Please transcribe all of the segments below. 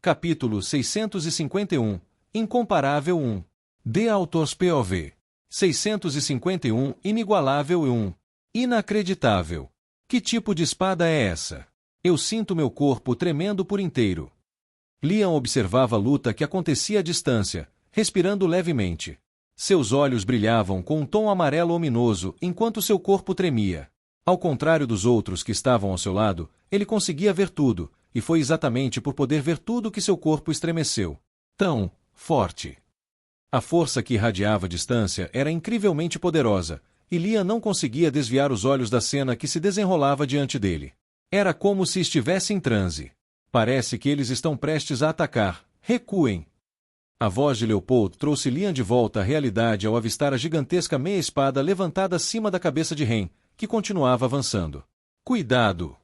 Capítulo 651. Incomparável 1. The Author's POV. 651. Inigualável 1. Inacreditável. Que tipo de espada é essa? Eu sinto meu corpo tremendo por inteiro. Liam observava a luta que acontecia à distância, respirando levemente. Seus olhos brilhavam com um tom amarelo ominoso enquanto seu corpo tremia. Ao contrário dos outros que estavam ao seu lado, ele conseguia ver tudo, e foi exatamente por poder ver tudo que seu corpo estremeceu. Tão forte. A força que irradiava a distância era incrivelmente poderosa, e Liam não conseguia desviar os olhos da cena que se desenrolava diante dele. Era como se estivesse em transe. Parece que eles estão prestes a atacar. Recuem! A voz de Leopold trouxe Liam de volta à realidade ao avistar a gigantesca meia-espada levantada acima da cabeça de Ren, que continuava avançando. Cuidado!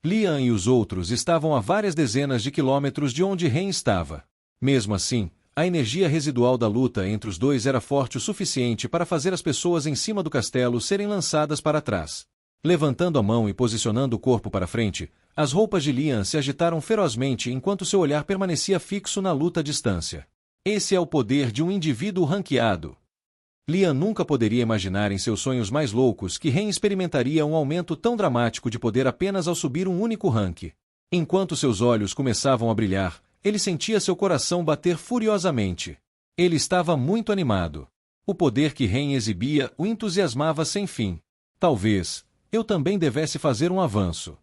Liam e os outros estavam a várias dezenas de quilômetros de onde Ren estava. Mesmo assim, a energia residual da luta entre os dois era forte o suficiente para fazer as pessoas em cima do castelo serem lançadas para trás. Levantando a mão e posicionando o corpo para frente, as roupas de Liam se agitaram ferozmente enquanto seu olhar permanecia fixo na luta à distância. Esse é o poder de um indivíduo ranqueado. Liam nunca poderia imaginar em seus sonhos mais loucos que Ren experimentaria um aumento tão dramático de poder apenas ao subir um único rank. Enquanto seus olhos começavam a brilhar, ele sentia seu coração bater furiosamente. Ele estava muito animado. O poder que Ren exibia o entusiasmava sem fim. Talvez eu também devesse fazer um avanço.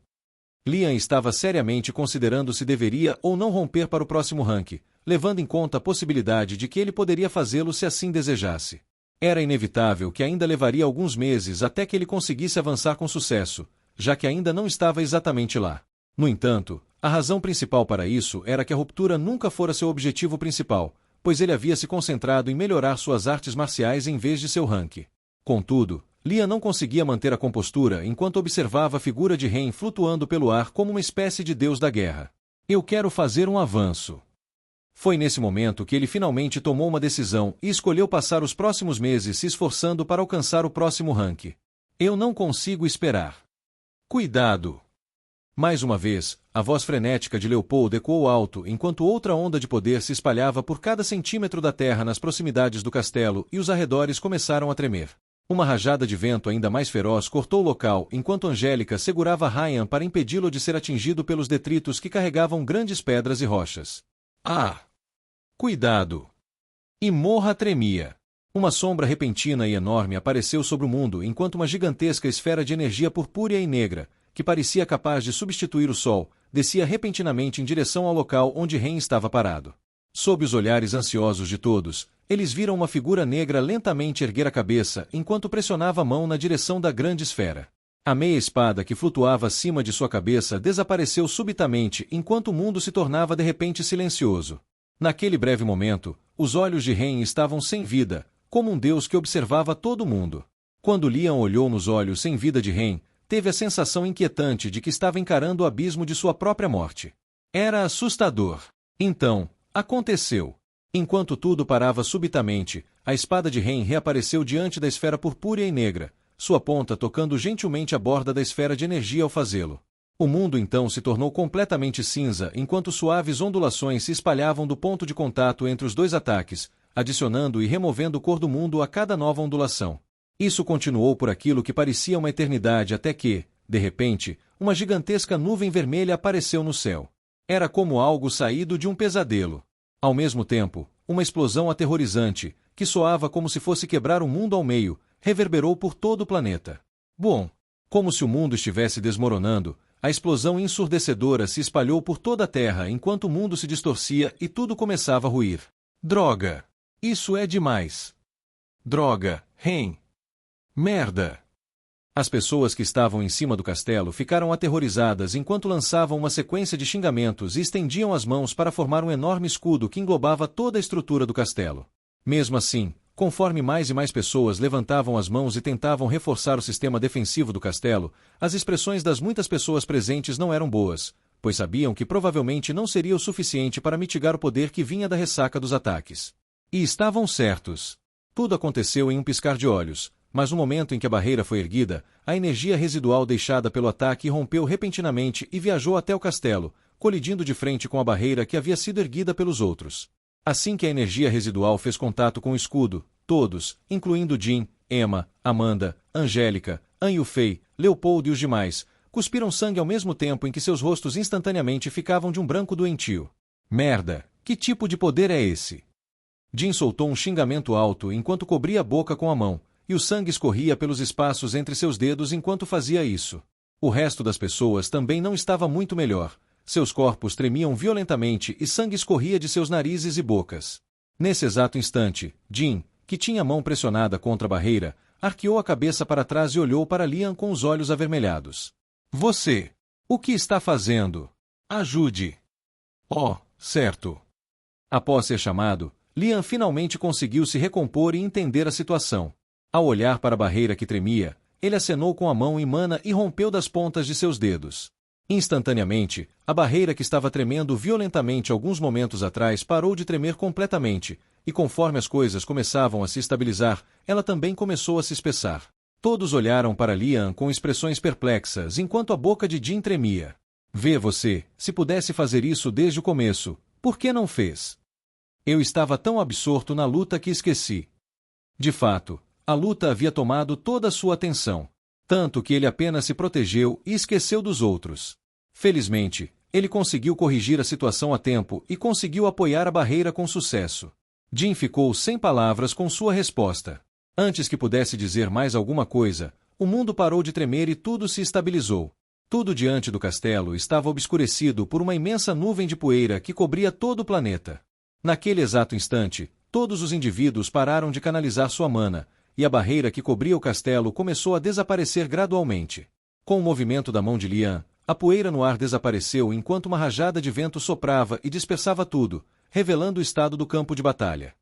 Liam estava seriamente considerando se deveria ou não romper para o próximo rank, levando em conta a possibilidade de que ele poderia fazê-lo se assim desejasse. Era inevitável que ainda levaria alguns meses até que ele conseguisse avançar com sucesso, já que ainda não estava exatamente lá. No entanto, a razão principal para isso era que a ruptura nunca fora seu objetivo principal, pois ele havia se concentrado em melhorar suas artes marciais em vez de seu rank. Contudo, Liam não conseguia manter a compostura enquanto observava a figura de Ren flutuando pelo ar como uma espécie de deus da guerra. Eu quero fazer um avanço. Foi nesse momento que ele finalmente tomou uma decisão e escolheu passar os próximos meses se esforçando para alcançar o próximo rank. Eu não consigo esperar. Cuidado! Mais uma vez, a voz frenética de Leopold ecoou alto enquanto outra onda de poder se espalhava por cada centímetro da terra nas proximidades do castelo e os arredores começaram a tremer. Uma rajada de vento ainda mais feroz cortou o local enquanto Angélica segurava Ryan para impedi-lo de ser atingido pelos detritos que carregavam grandes pedras e rochas. Ah! Cuidado! E Morra tremia. Uma sombra repentina e enorme apareceu sobre o mundo enquanto uma gigantesca esfera de energia purpúrea e negra, que parecia capaz de substituir o sol, descia repentinamente em direção ao local onde Ren estava parado. Sob os olhares ansiosos de todos, eles viram uma figura negra lentamente erguer a cabeça enquanto pressionava a mão na direção da grande esfera. A meia-espada que flutuava acima de sua cabeça desapareceu subitamente enquanto o mundo se tornava de repente silencioso. Naquele breve momento, os olhos de Ren estavam sem vida, como um deus que observava todo mundo. Quando Liam olhou nos olhos sem vida de Ren, teve a sensação inquietante de que estava encarando o abismo de sua própria morte. Era assustador. Então, aconteceu. Enquanto tudo parava subitamente, a espada de Ren reapareceu diante da esfera purpúrea e negra, sua ponta tocando gentilmente a borda da esfera de energia ao fazê-lo. O mundo então se tornou completamente cinza enquanto suaves ondulações se espalhavam do ponto de contato entre os dois ataques, adicionando e removendo cor do mundo a cada nova ondulação. Isso continuou por aquilo que parecia uma eternidade até que, de repente, uma gigantesca nuvem vermelha apareceu no céu. Era como algo saído de um pesadelo. Ao mesmo tempo, uma explosão aterrorizante, que soava como se fosse quebrar o mundo ao meio, reverberou por todo o planeta. Bom, como se o mundo estivesse desmoronando, a explosão ensurdecedora se espalhou por toda a Terra enquanto o mundo se distorcia e tudo começava a ruir. Droga! Isso é demais! Droga, Ren! Merda! As pessoas que estavam em cima do castelo ficaram aterrorizadas enquanto lançavam uma sequência de xingamentos e estendiam as mãos para formar um enorme escudo que englobava toda a estrutura do castelo. Mesmo assim, conforme mais e mais pessoas levantavam as mãos e tentavam reforçar o sistema defensivo do castelo, as expressões das muitas pessoas presentes não eram boas, pois sabiam que provavelmente não seria o suficiente para mitigar o poder que vinha da ressaca dos ataques. E estavam certos. Tudo aconteceu em um piscar de olhos, mas no momento em que a barreira foi erguida, a energia residual deixada pelo ataque rompeu repentinamente e viajou até o castelo, colidindo de frente com a barreira que havia sido erguida pelos outros. Assim que a energia residual fez contato com o escudo, todos, incluindo Jin, Emma, Amanda, Angélica, An Yufei, Leopoldo e os demais, cuspiram sangue ao mesmo tempo em que seus rostos instantaneamente ficavam de um branco doentio. Merda! Que tipo de poder é esse? Jin soltou um xingamento alto enquanto cobria a boca com a mão, e o sangue escorria pelos espaços entre seus dedos enquanto fazia isso. O resto das pessoas também não estava muito melhor. Seus corpos tremiam violentamente e sangue escorria de seus narizes e bocas. Nesse exato instante, Jin, que tinha a mão pressionada contra a barreira, arqueou a cabeça para trás e olhou para Lian com os olhos avermelhados. Você! O que está fazendo? Ajude! Oh, certo! Após ser chamado, Lian finalmente conseguiu se recompor e entender a situação. Ao olhar para a barreira que tremia, ele acenou com a mão imana e rompeu das pontas de seus dedos. Instantaneamente, a barreira que estava tremendo violentamente alguns momentos atrás parou de tremer completamente, e conforme as coisas começavam a se estabilizar, ela também começou a se espessar. Todos olharam para Lian com expressões perplexas enquanto a boca de Jin tremia. Vê você, se pudesse fazer isso desde o começo, por que não fez? Eu estava tão absorto na luta que esqueci. De fato, a luta havia tomado toda a sua atenção. Tanto que ele apenas se protegeu e esqueceu dos outros. Felizmente, ele conseguiu corrigir a situação a tempo e conseguiu apoiar a barreira com sucesso. Jin ficou sem palavras com sua resposta. Antes que pudesse dizer mais alguma coisa, o mundo parou de tremer e tudo se estabilizou. Tudo diante do castelo estava obscurecido por uma imensa nuvem de poeira que cobria todo o planeta. Naquele exato instante, todos os indivíduos pararam de canalizar sua mana, e a barreira que cobria o castelo começou a desaparecer gradualmente. Com o movimento da mão de Lian, a poeira no ar desapareceu enquanto uma rajada de vento soprava e dispersava tudo, revelando o estado do campo de batalha.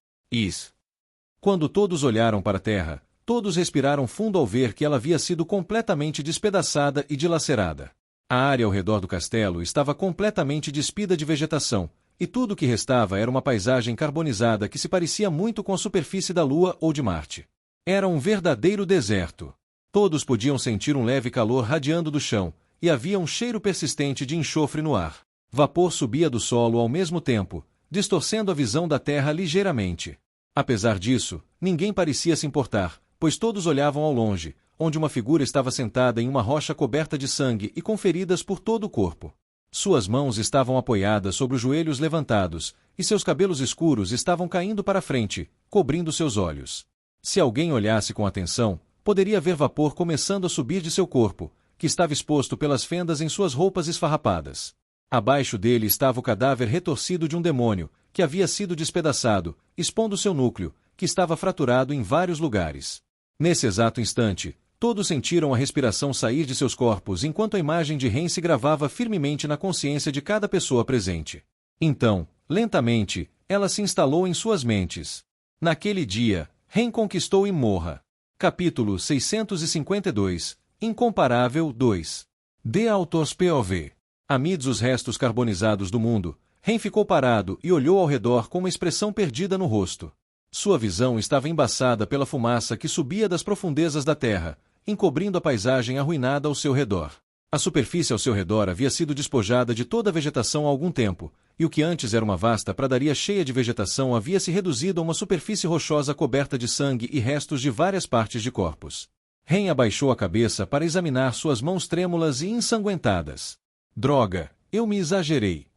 Quando todos olharam para a terra, todos respiraram fundo ao ver que ela havia sido completamente despedaçada e dilacerada. A área ao redor do castelo estava completamente despida de vegetação, e tudo o que restava era uma paisagem carbonizada que se parecia muito com a superfície da Lua ou de Marte. Era um verdadeiro deserto. Todos podiam sentir um leve calor radiando do chão, e havia um cheiro persistente de enxofre no ar. Vapor subia do solo ao mesmo tempo, distorcendo a visão da terra ligeiramente. Apesar disso, ninguém parecia se importar, pois todos olhavam ao longe, onde uma figura estava sentada em uma rocha coberta de sangue e com feridas por todo o corpo. Suas mãos estavam apoiadas sobre os joelhos levantados, e seus cabelos escuros estavam caindo para frente, cobrindo seus olhos. Se alguém olhasse com atenção, poderia ver vapor começando a subir de seu corpo, que estava exposto pelas fendas em suas roupas esfarrapadas. Abaixo dele estava o cadáver retorcido de um demônio, que havia sido despedaçado, expondo seu núcleo, que estava fraturado em vários lugares. Nesse exato instante, todos sentiram a respiração sair de seus corpos enquanto a imagem de Ren se gravava firmemente na consciência de cada pessoa presente. Então, lentamente, ela se instalou em suas mentes. Naquele dia, Ren conquistou Imorra. Capítulo 652, Incomparável 2. The Author's POV. Amidos os restos carbonizados do mundo, Ren ficou parado e olhou ao redor com uma expressão perdida no rosto. Sua visão estava embaçada pela fumaça que subia das profundezas da terra, encobrindo a paisagem arruinada ao seu redor. A superfície ao seu redor havia sido despojada de toda a vegetação há algum tempo, e o que antes era uma vasta pradaria cheia de vegetação havia se reduzido a uma superfície rochosa coberta de sangue e restos de várias partes de corpos. Ren abaixou a cabeça para examinar suas mãos trêmulas e ensanguentadas. Droga, eu me exagerei.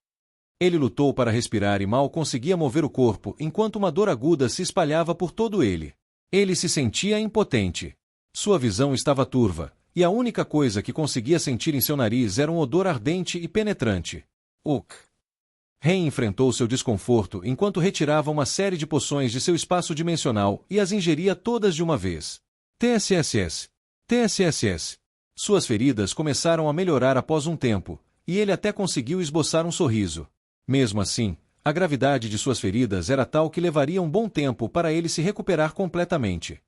Ele lutou para respirar e mal conseguia mover o corpo enquanto uma dor aguda se espalhava por todo ele. Ele se sentia impotente. Sua visão estava turva, e a única coisa que conseguia sentir em seu nariz era um odor ardente e penetrante. Ren enfrentou seu desconforto enquanto retirava uma série de poções de seu espaço dimensional e as ingeria todas de uma vez. TSSS. TSSS. Suas feridas começaram a melhorar após um tempo, e ele até conseguiu esboçar um sorriso. Mesmo assim, a gravidade de suas feridas era tal que levaria um bom tempo para ele se recuperar completamente.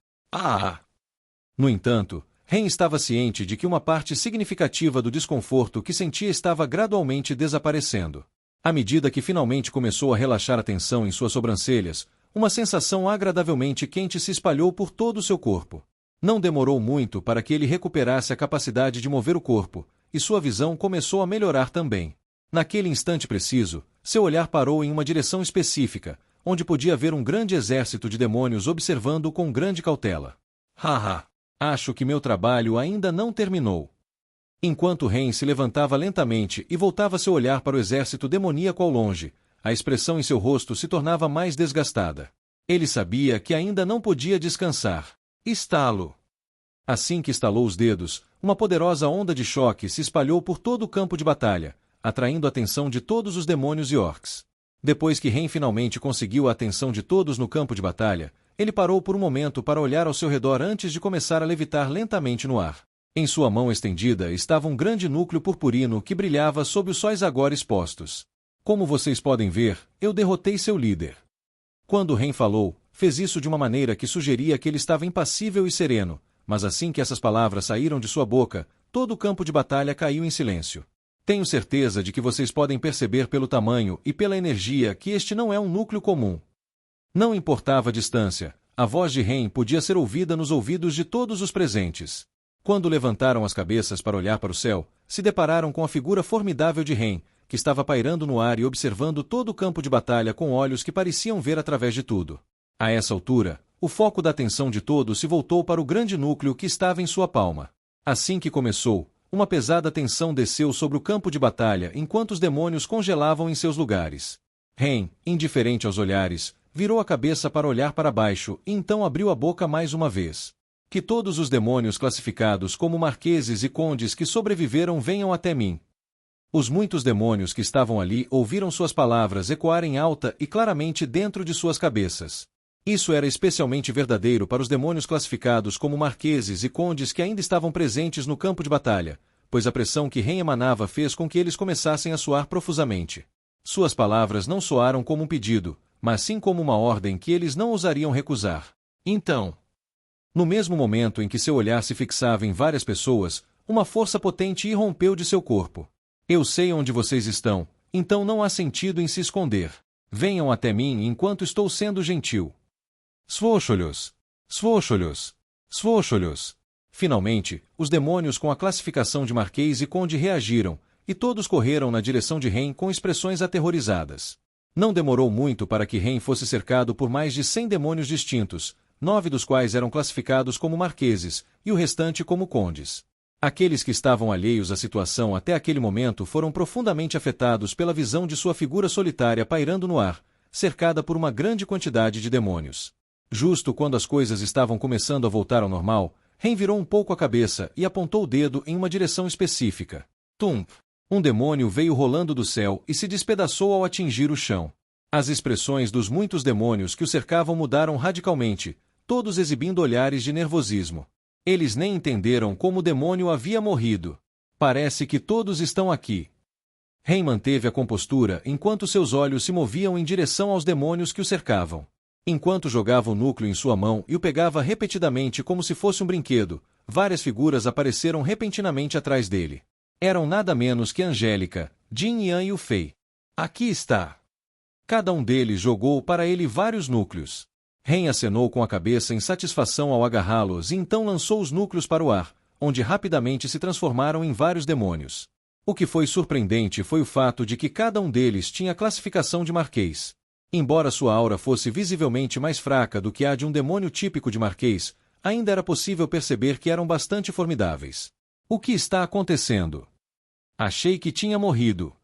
No entanto, Ren estava ciente de que uma parte significativa do desconforto que sentia estava gradualmente desaparecendo. À medida que finalmente começou a relaxar a tensão em suas sobrancelhas, uma sensação agradavelmente quente se espalhou por todo o seu corpo. Não demorou muito para que ele recuperasse a capacidade de mover o corpo, e sua visão começou a melhorar também. Naquele instante preciso, seu olhar parou em uma direção específica, onde podia ver um grande exército de demônios observando-o com grande cautela. Haha! Acho que meu trabalho ainda não terminou. Enquanto Ren se levantava lentamente e voltava seu olhar para o exército demoníaco ao longe, a expressão em seu rosto se tornava mais desgastada. Ele sabia que ainda não podia descansar. Estalo! Assim que estalou os dedos, uma poderosa onda de choque se espalhou por todo o campo de batalha, atraindo a atenção de todos os demônios e orcs. Depois que Ren finalmente conseguiu a atenção de todos no campo de batalha, ele parou por um momento para olhar ao seu redor antes de começar a levitar lentamente no ar. Em sua mão estendida estava um grande núcleo purpurino que brilhava sob os sóis agora expostos. Como vocês podem ver, eu derrotei seu líder. Quando Ren falou, fez isso de uma maneira que sugeria que ele estava impassível e sereno, mas assim que essas palavras saíram de sua boca, todo o campo de batalha caiu em silêncio. Tenho certeza de que vocês podem perceber pelo tamanho e pela energia que este não é um núcleo comum. Não importava a distância, a voz de Ren podia ser ouvida nos ouvidos de todos os presentes. Quando levantaram as cabeças para olhar para o céu, se depararam com a figura formidável de Ren, que estava pairando no ar e observando todo o campo de batalha com olhos que pareciam ver através de tudo. A essa altura, o foco da atenção de todos se voltou para o grande núcleo que estava em sua palma. Assim que começou, uma pesada tensão desceu sobre o campo de batalha enquanto os demônios congelavam em seus lugares. Ren, indiferente aos olhares, virou a cabeça para olhar para baixo e então abriu a boca mais uma vez. Que todos os demônios classificados como marqueses e condes que sobreviveram venham até mim. Os muitos demônios que estavam ali ouviram suas palavras ecoarem alta e claramente dentro de suas cabeças. Isso era especialmente verdadeiro para os demônios classificados como marqueses e condes que ainda estavam presentes no campo de batalha, pois a pressão que Ren emanava fez com que eles começassem a suar profusamente. Suas palavras não soaram como um pedido, mas sim como uma ordem que eles não ousariam recusar. Então, no mesmo momento em que seu olhar se fixava em várias pessoas, uma força potente irrompeu de seu corpo. Eu sei onde vocês estão, então não há sentido em se esconder. Venham até mim enquanto estou sendo gentil. Svoxolhos! Svoxolhos! Svoxolhos! Finalmente, os demônios com a classificação de marquês e conde reagiram, e todos correram na direção de Ren com expressões aterrorizadas. Não demorou muito para que Ren fosse cercado por mais de 100 demônios distintos, 9 dos quais eram classificados como marqueses, e o restante como condes. Aqueles que estavam alheios à situação até aquele momento foram profundamente afetados pela visão de sua figura solitária pairando no ar, cercada por uma grande quantidade de demônios. Justo quando as coisas estavam começando a voltar ao normal, Ren virou um pouco a cabeça e apontou o dedo em uma direção específica. Tum! Um demônio veio rolando do céu e se despedaçou ao atingir o chão. As expressões dos muitos demônios que o cercavam mudaram radicalmente, todos exibindo olhares de nervosismo. Eles nem entenderam como o demônio havia morrido. Parece que todos estão aqui. Ren manteve a compostura enquanto seus olhos se moviam em direção aos demônios que o cercavam. Enquanto jogava o núcleo em sua mão e o pegava repetidamente como se fosse um brinquedo, várias figuras apareceram repentinamente atrás dele. Eram nada menos que Angélica, Jin Yan e o Fei. Aqui está. Cada um deles jogou para ele vários núcleos. Ren acenou com a cabeça em satisfação ao agarrá-los e então lançou os núcleos para o ar, onde rapidamente se transformaram em vários demônios. O que foi surpreendente foi o fato de que cada um deles tinha a classificação de marquês. Embora sua aura fosse visivelmente mais fraca do que a de um demônio típico de marquês, ainda era possível perceber que eram bastante formidáveis. O que está acontecendo? Achei que tinha morrido.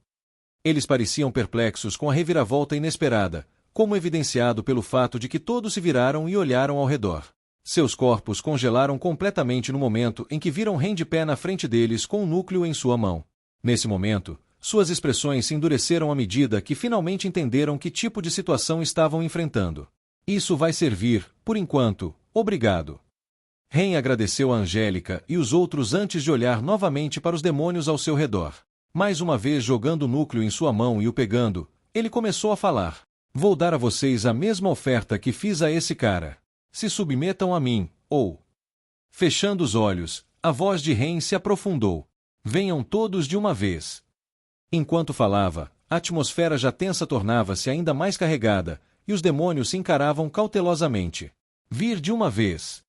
Eles pareciam perplexos com a reviravolta inesperada, como evidenciado pelo fato de que todos se viraram e olharam ao redor. Seus corpos congelaram completamente no momento em que viram Ren de pé na frente deles com o núcleo em sua mão. Nesse momento, suas expressões se endureceram à medida que finalmente entenderam que tipo de situação estavam enfrentando. Isso vai servir, por enquanto, obrigado. Ren agradeceu a Angélica e os outros antes de olhar novamente para os demônios ao seu redor. Mais uma vez jogando o núcleo em sua mão e o pegando, ele começou a falar. Vou dar a vocês a mesma oferta que fiz a esse cara. Se submetam a mim, ou... Fechando os olhos, a voz de Ren se aprofundou. Venham todos de uma vez. Enquanto falava, a atmosfera já tensa tornava-se ainda mais carregada, e os demônios se encaravam cautelosamente. Vir de uma vez.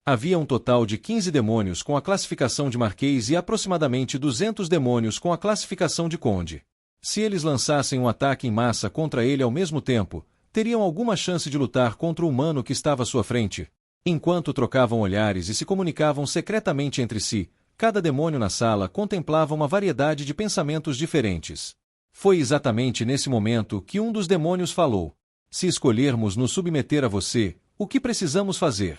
Havia um total de 15 demônios com a classificação de marquês e aproximadamente 200 demônios com a classificação de conde. Se eles lançassem um ataque em massa contra ele ao mesmo tempo, teriam alguma chance de lutar contra o humano que estava à sua frente? Enquanto trocavam olhares e se comunicavam secretamente entre si, cada demônio na sala contemplava uma variedade de pensamentos diferentes. Foi exatamente nesse momento que um dos demônios falou: se escolhermos nos submeter a você, o que precisamos fazer?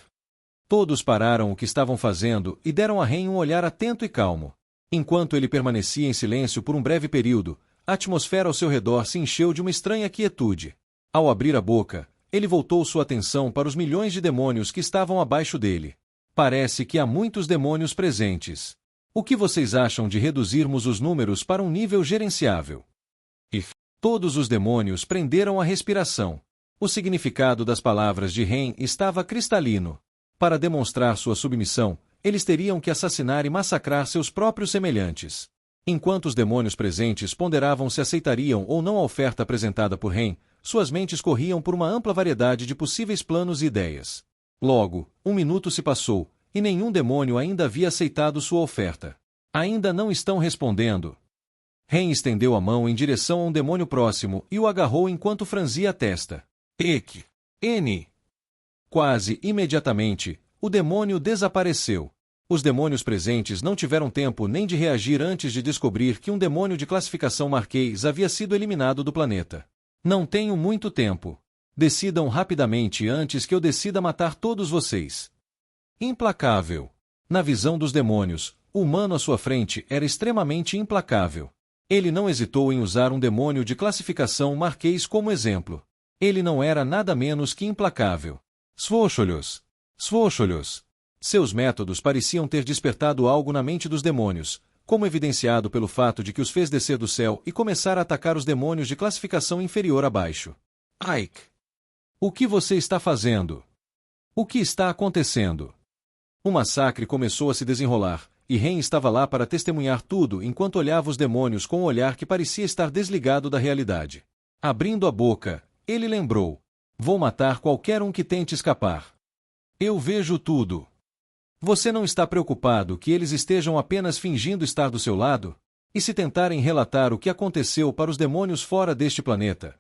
Todos pararam o que estavam fazendo e deram a Ren um olhar atento e calmo. Enquanto ele permanecia em silêncio por um breve período, a atmosfera ao seu redor se encheu de uma estranha quietude. Ao abrir a boca, ele voltou sua atenção para os milhões de demônios que estavam abaixo dele. Parece que há muitos demônios presentes. O que vocês acham de reduzirmos os números para um nível gerenciável? E todos os demônios prenderam a respiração. O significado das palavras de Ren estava cristalino. Para demonstrar sua submissão, eles teriam que assassinar e massacrar seus próprios semelhantes. Enquanto os demônios presentes ponderavam se aceitariam ou não a oferta apresentada por Ren, suas mentes corriam por uma ampla variedade de possíveis planos e ideias. Logo, 1 minuto se passou, e nenhum demônio ainda havia aceitado sua oferta. Ainda não estão respondendo. Ren estendeu a mão em direção a um demônio próximo e o agarrou enquanto franzia a testa. Ek! N! Quase imediatamente, o demônio desapareceu. Os demônios presentes não tiveram tempo nem de reagir antes de descobrir que um demônio de classificação Marquês havia sido eliminado do planeta. Não tenho muito tempo. Decidam rapidamente antes que eu decida matar todos vocês. Implacável. Na visão dos demônios, o humano à sua frente era extremamente implacável. Ele não hesitou em usar um demônio de classificação Marquês como exemplo. Ele não era nada menos que implacável. Svoxolhos. Svoxolhos. Seus métodos pareciam ter despertado algo na mente dos demônios, como evidenciado pelo fato de que os fez descer do céu e começar a atacar os demônios de classificação inferior abaixo. Ike! O que você está fazendo? O que está acontecendo? O massacre começou a se desenrolar, e Ren estava lá para testemunhar tudo enquanto olhava os demônios com um olhar que parecia estar desligado da realidade. Abrindo a boca, ele lembrou: vou matar qualquer um que tente escapar. Eu vejo tudo. Você não está preocupado que eles estejam apenas fingindo estar do seu lado? E se tentarem relatar o que aconteceu para os demônios fora deste planeta?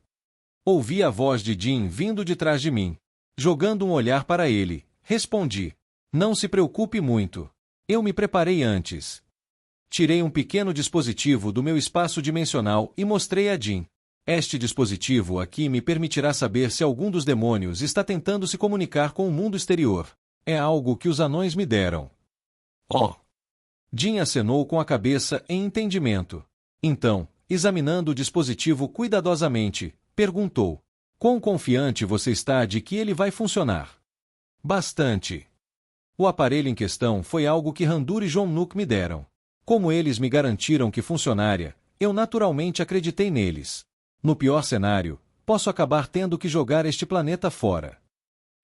Ouvi a voz de Jin vindo de trás de mim. Jogando um olhar para ele, respondi: não se preocupe muito. Eu me preparei antes. Tirei um pequeno dispositivo do meu espaço dimensional e mostrei a Jin. Este dispositivo aqui me permitirá saber se algum dos demônios está tentando se comunicar com o mundo exterior. É algo que os anões me deram. Oh! Jin acenou com a cabeça em entendimento. Então, examinando o dispositivo cuidadosamente, perguntou: quão confiante você está de que ele vai funcionar? Bastante. O aparelho em questão foi algo que Randur e John Nook me deram. Como eles me garantiram que funcionaria, eu naturalmente acreditei neles. No pior cenário, posso acabar tendo que jogar este planeta fora.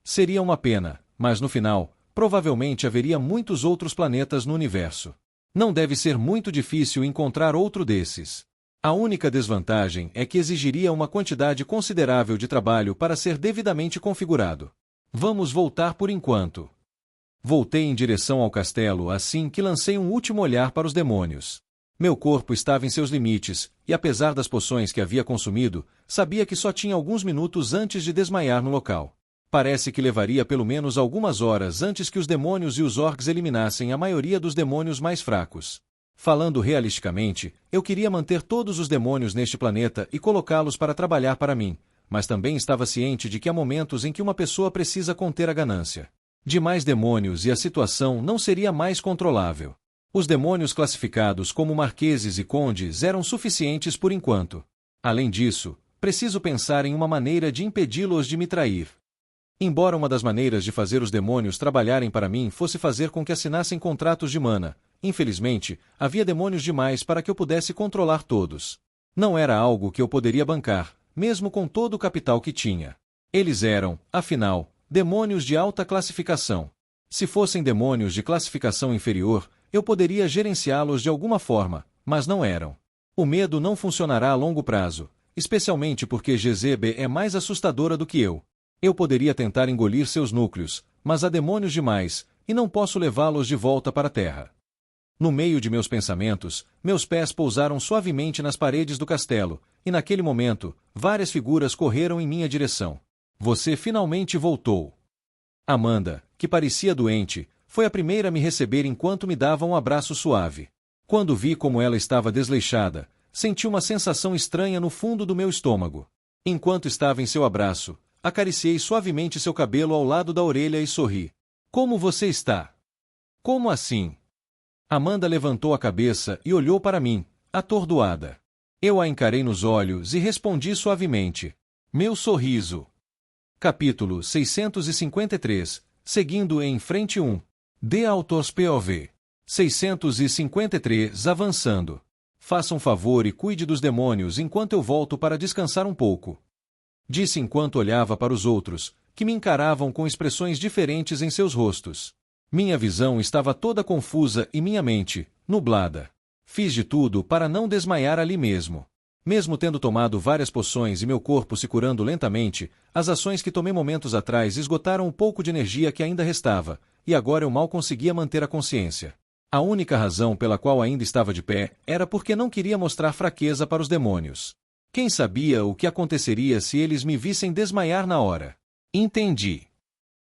Seria uma pena, mas no final, provavelmente haveria muitos outros planetas no universo. Não deve ser muito difícil encontrar outro desses. A única desvantagem é que exigiria uma quantidade considerável de trabalho para ser devidamente configurado. Vamos voltar por enquanto. Voltei em direção ao castelo assim que lancei um último olhar para os demônios. Meu corpo estava em seus limites, e apesar das poções que havia consumido, sabia que só tinha alguns minutos antes de desmaiar no local. Parece que levaria pelo menos algumas horas antes que os demônios e os orcs eliminassem a maioria dos demônios mais fracos. Falando realisticamente, eu queria manter todos os demônios neste planeta e colocá-los para trabalhar para mim, mas também estava ciente de que há momentos em que uma pessoa precisa conter a ganância. De mais demônios e a situação não seria mais controlável. Os demônios classificados como marqueses e condes eram suficientes por enquanto. Além disso, preciso pensar em uma maneira de impedi-los de me trair. Embora uma das maneiras de fazer os demônios trabalharem para mim fosse fazer com que assinassem contratos de mana, infelizmente, havia demônios demais para que eu pudesse controlar todos. Não era algo que eu poderia bancar, mesmo com todo o capital que tinha. Eles eram, afinal, demônios de alta classificação. Se fossem demônios de classificação inferior, eu poderia gerenciá-los de alguma forma, mas não eram. O medo não funcionará a longo prazo, especialmente porque Gezebe é mais assustadora do que eu. Eu poderia tentar engolir seus núcleos, mas há demônios demais, e não posso levá-los de volta para a Terra. No meio de meus pensamentos, meus pés pousaram suavemente nas paredes do castelo, e naquele momento, várias figuras correram em minha direção. Você finalmente voltou. Amanda, que parecia doente, foi a primeira a me receber enquanto me dava um abraço suave. Quando vi como ela estava desleixada, senti uma sensação estranha no fundo do meu estômago. Enquanto estava em seu abraço, acariciei suavemente seu cabelo ao lado da orelha e sorri. Como você está? Como assim? Amanda levantou a cabeça e olhou para mim, atordoada. Eu a encarei nos olhos e respondi suavemente. Meu sorriso. Capítulo 653, seguindo em frente 1. The Author's POV. 653 avançando. Faça um favor e cuide dos demônios enquanto eu volto para descansar um pouco. Disse enquanto olhava para os outros, que me encaravam com expressões diferentes em seus rostos. Minha visão estava toda confusa e minha mente, nublada. Fiz de tudo para não desmaiar ali mesmo. Mesmo tendo tomado várias poções e meu corpo se curando lentamente, as ações que tomei momentos atrás esgotaram um pouco de energia que ainda restava, e agora eu mal conseguia manter a consciência. A única razão pela qual ainda estava de pé era porque não queria mostrar fraqueza para os demônios. Quem sabia o que aconteceria se eles me vissem desmaiar na hora? Entendi.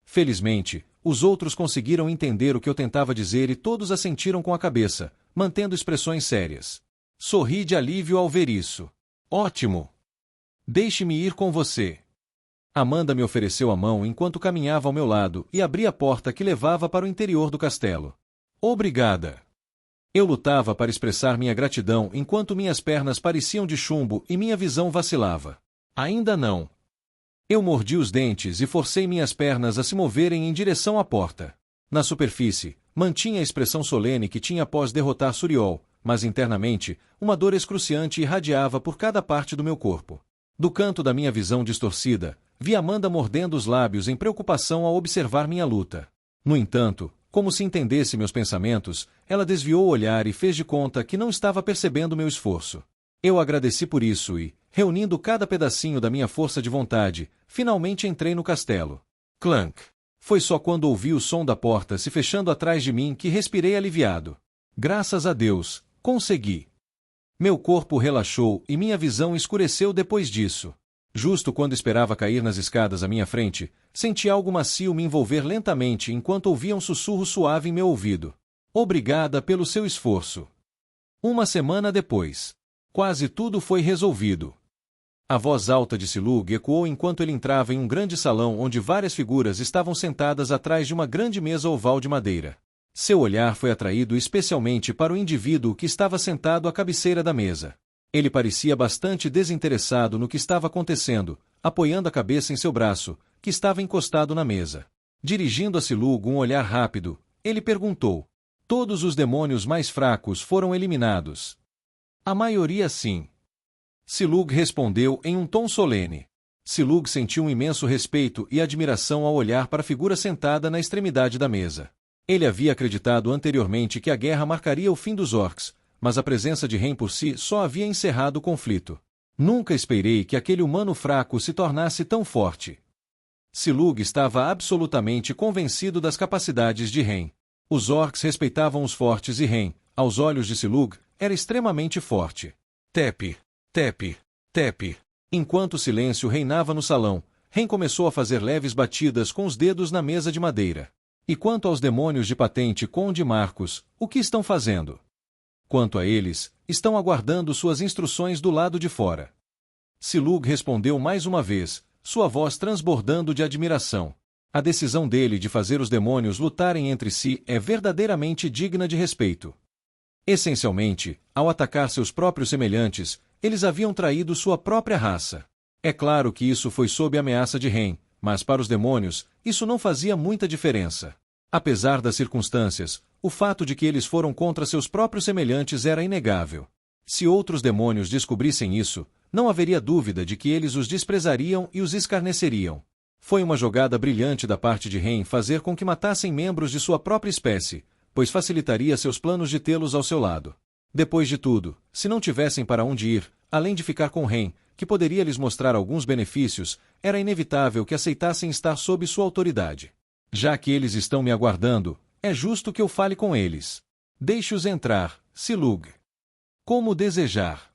Felizmente, os outros conseguiram entender o que eu tentava dizer e todos assentiram com a cabeça, mantendo expressões sérias. Sorri de alívio ao ver isso. Ótimo! Deixe-me ir com você. Amanda me ofereceu a mão enquanto caminhava ao meu lado e abri a porta que levava para o interior do castelo. Obrigada! Eu lutava para expressar minha gratidão enquanto minhas pernas pareciam de chumbo e minha visão vacilava. Ainda não. Eu mordi os dentes e forcei minhas pernas a se moverem em direção à porta. Na superfície, mantinha a expressão solene que tinha após derrotar Suriol, mas internamente, uma dor excruciante irradiava por cada parte do meu corpo. Do canto da minha visão distorcida, vi Amanda mordendo os lábios em preocupação ao observar minha luta. No entanto, como se entendesse meus pensamentos, ela desviou o olhar e fez de conta que não estava percebendo meu esforço. Eu agradeci por isso e, reunindo cada pedacinho da minha força de vontade, finalmente entrei no castelo. Clank! Foi só quando ouvi o som da porta se fechando atrás de mim que respirei aliviado. Graças a Deus, consegui. Meu corpo relaxou e minha visão escureceu depois disso. Justo quando esperava cair nas escadas à minha frente, senti algo macio me envolver lentamente enquanto ouvia um sussurro suave em meu ouvido. Obrigada pelo seu esforço. Uma semana depois. Quase tudo foi resolvido. A voz alta de Silug ecoou enquanto ele entrava em um grande salão onde várias figuras estavam sentadas atrás de uma grande mesa oval de madeira. Seu olhar foi atraído especialmente para o indivíduo que estava sentado à cabeceira da mesa. Ele parecia bastante desinteressado no que estava acontecendo, apoiando a cabeça em seu braço, que estava encostado na mesa. Dirigindo a Silug um olhar rápido, ele perguntou: todos os demônios mais fracos foram eliminados? A maioria sim. Silug respondeu em um tom solene. Silug sentiu um imenso respeito e admiração ao olhar para a figura sentada na extremidade da mesa. Ele havia acreditado anteriormente que a guerra marcaria o fim dos orcs, mas a presença de Ren por si só havia encerrado o conflito. Nunca esperei que aquele humano fraco se tornasse tão forte. Silug estava absolutamente convencido das capacidades de Ren. Os orcs respeitavam os fortes e Ren, aos olhos de Silug, era extremamente forte. Tepe, tepe, tepe. Enquanto o silêncio reinava no salão, Ren começou a fazer leves batidas com os dedos na mesa de madeira. E quanto aos demônios de Patente Conde Marcos, o que estão fazendo? Quanto a eles, estão aguardando suas instruções do lado de fora. Silug respondeu mais uma vez, sua voz transbordando de admiração. A decisão dele de fazer os demônios lutarem entre si é verdadeiramente digna de respeito. Essencialmente, ao atacar seus próprios semelhantes, eles haviam traído sua própria raça. É claro que isso foi sob a ameaça de Ren, mas para os demônios, isso não fazia muita diferença. Apesar das circunstâncias, o fato de que eles foram contra seus próprios semelhantes era inegável. Se outros demônios descobrissem isso, não haveria dúvida de que eles os desprezariam e os escarneceriam. Foi uma jogada brilhante da parte de Ren fazer com que matassem membros de sua própria espécie, pois facilitaria seus planos de tê-los ao seu lado. Depois de tudo, se não tivessem para onde ir, além de ficar com Ren, que poderia lhes mostrar alguns benefícios, era inevitável que aceitassem estar sob sua autoridade. Já que eles estão me aguardando, é justo que eu fale com eles. Deixe-os entrar, Silug. Como desejar.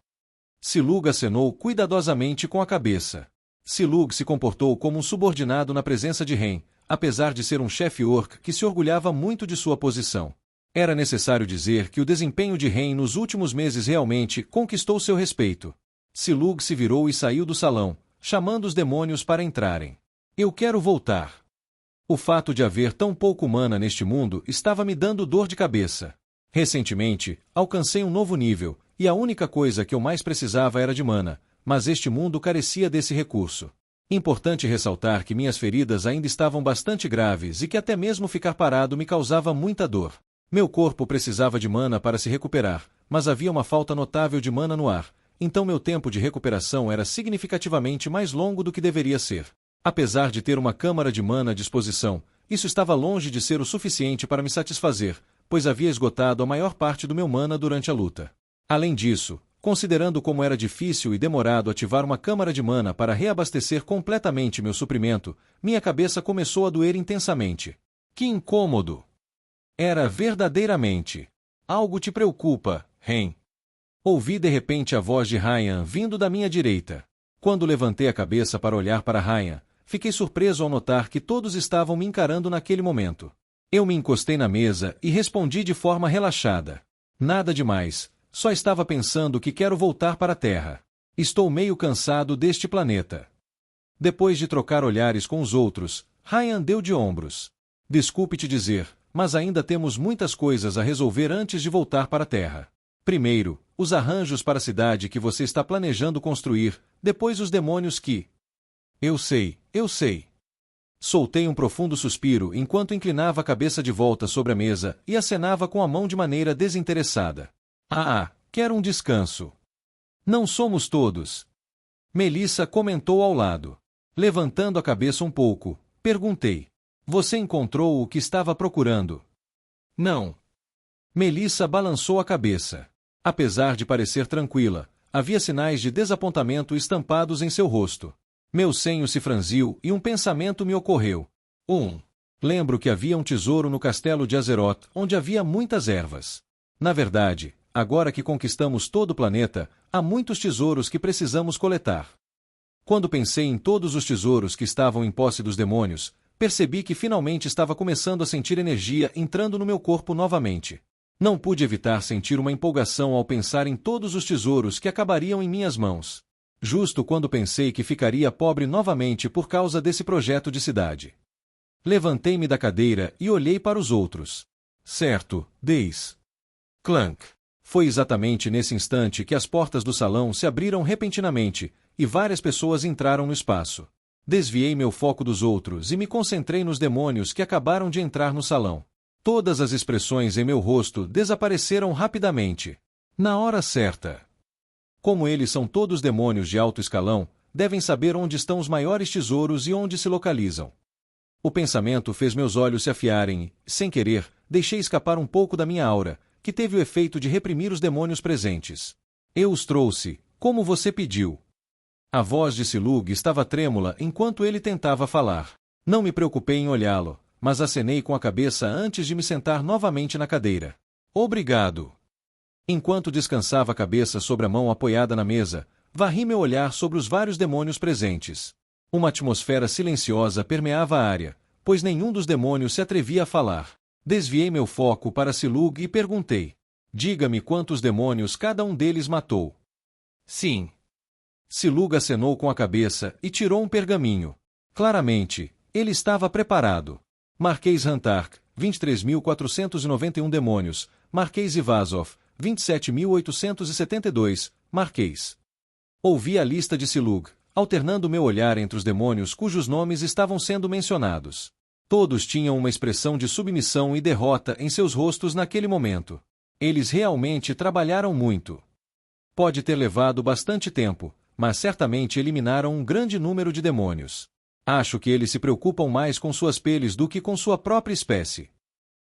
Silug acenou cuidadosamente com a cabeça. Silug se comportou como um subordinado na presença de Ren, apesar de ser um chefe orc que se orgulhava muito de sua posição. Era necessário dizer que o desempenho de Ren nos últimos meses realmente conquistou seu respeito. Silug se virou e saiu do salão, chamando os demônios para entrarem. Eu quero voltar. O fato de haver tão pouco mana neste mundo estava me dando dor de cabeça. Recentemente, alcancei um novo nível, e a única coisa que eu mais precisava era de mana, mas este mundo carecia desse recurso. Importante ressaltar que minhas feridas ainda estavam bastante graves e que até mesmo ficar parado me causava muita dor. Meu corpo precisava de mana para se recuperar, mas havia uma falta notável de mana no ar, então meu tempo de recuperação era significativamente mais longo do que deveria ser. Apesar de ter uma câmara de mana à disposição, isso estava longe de ser o suficiente para me satisfazer, pois havia esgotado a maior parte do meu mana durante a luta. Além disso, considerando como era difícil e demorado ativar uma câmara de mana para reabastecer completamente meu suprimento, minha cabeça começou a doer intensamente. Que incômodo! Era verdadeiramente. Algo te preocupa, Ren. Ouvi de repente a voz de Ryan vindo da minha direita. Quando levantei a cabeça para olhar para Ryan, fiquei surpreso ao notar que todos estavam me encarando naquele momento. Eu me encostei na mesa e respondi de forma relaxada. Nada demais, só estava pensando que quero voltar para a Terra. Estou meio cansado deste planeta. Depois de trocar olhares com os outros, Ryan deu de ombros. Desculpe te dizer, mas ainda temos muitas coisas a resolver antes de voltar para a Terra. Primeiro, os arranjos para a cidade que você está planejando construir, depois os demônios que... Eu sei. Soltei um profundo suspiro enquanto inclinava a cabeça de volta sobre a mesa e acenava com a mão de maneira desinteressada. Quero um descanso. Não somos todos. Melissa comentou ao lado. Levantando a cabeça um pouco, perguntei. Você encontrou o que estava procurando? Não. Melissa balançou a cabeça. Apesar de parecer tranquila, havia sinais de desapontamento estampados em seu rosto. Meu senho se franziu e um pensamento me ocorreu. Lembro que havia um tesouro no castelo de Azeroth, onde havia muitas ervas. Na verdade, agora que conquistamos todo o planeta, há muitos tesouros que precisamos coletar. Quando pensei em todos os tesouros que estavam em posse dos demônios, percebi que finalmente estava começando a sentir energia entrando no meu corpo novamente. Não pude evitar sentir uma empolgação ao pensar em todos os tesouros que acabariam em minhas mãos. Justo quando pensei que ficaria pobre novamente por causa desse projeto de cidade. Levantei-me da cadeira e olhei para os outros. Certo, Daze. Clank. Foi exatamente nesse instante que as portas do salão se abriram repentinamente, e várias pessoas entraram no espaço. Desviei meu foco dos outros e me concentrei nos demônios que acabaram de entrar no salão. Todas as expressões em meu rosto desapareceram rapidamente. Na hora certa. Como eles são todos demônios de alto escalão, devem saber onde estão os maiores tesouros e onde se localizam. O pensamento fez meus olhos se afiarem e, sem querer, deixei escapar um pouco da minha aura, que teve o efeito de reprimir os demônios presentes. Eu os trouxe, como você pediu. A voz de Silug estava trêmula enquanto ele tentava falar. Não me preocupei em olhá-lo, mas acenei com a cabeça antes de me sentar novamente na cadeira. Obrigado. Enquanto descansava a cabeça sobre a mão apoiada na mesa, varri meu olhar sobre os vários demônios presentes. Uma atmosfera silenciosa permeava a área, pois nenhum dos demônios se atrevia a falar. Desviei meu foco para Silug e perguntei. Diga-me quantos demônios cada um deles matou. Sim. Silug acenou com a cabeça e tirou um pergaminho. Claramente, ele estava preparado. Marquês Hantark, 23.491 demônios. Marquês Ivazov, 27.872, Marquês. Ouvi a lista de Silug, alternando meu olhar entre os demônios cujos nomes estavam sendo mencionados. Todos tinham uma expressão de submissão e derrota em seus rostos naquele momento. Eles realmente trabalharam muito. Pode ter levado bastante tempo, mas certamente eliminaram um grande número de demônios. Acho que eles se preocupam mais com suas peles do que com sua própria espécie.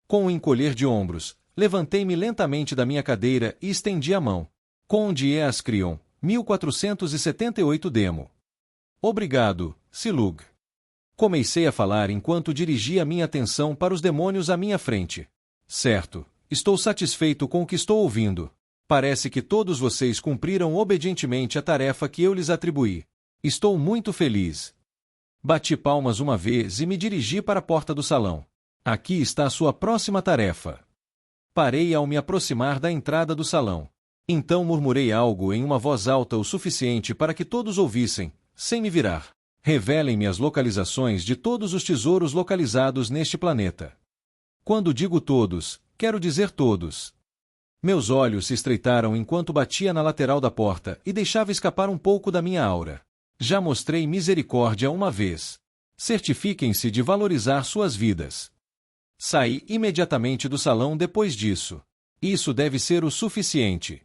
Com um encolher de ombros, levantei-me lentamente da minha cadeira e estendi a mão. Conde Eascrion, 1478 Demo. Obrigado, Silug. Comecei a falar enquanto dirigia minha atenção para os demônios à minha frente. Certo, Estou satisfeito com o que estou ouvindo. Parece que todos vocês cumpriram obedientemente a tarefa que eu lhes atribuí. Estou muito feliz. Bati palmas uma vez e me dirigi para a porta do salão. Aqui está a sua próxima tarefa. Parei ao me aproximar da entrada do salão. Então murmurei algo em uma voz alta o suficiente para que todos ouvissem, sem me virar. Revelem-me as localizações de todos os tesouros localizados neste planeta. Quando digo todos, quero dizer todos. Meus olhos se estreitaram enquanto batia na lateral da porta e deixava escapar um pouco da minha aura. Já mostrei misericórdia uma vez. Certifiquem-se de valorizar suas vidas. Saí imediatamente do salão depois disso. Isso deve ser o suficiente.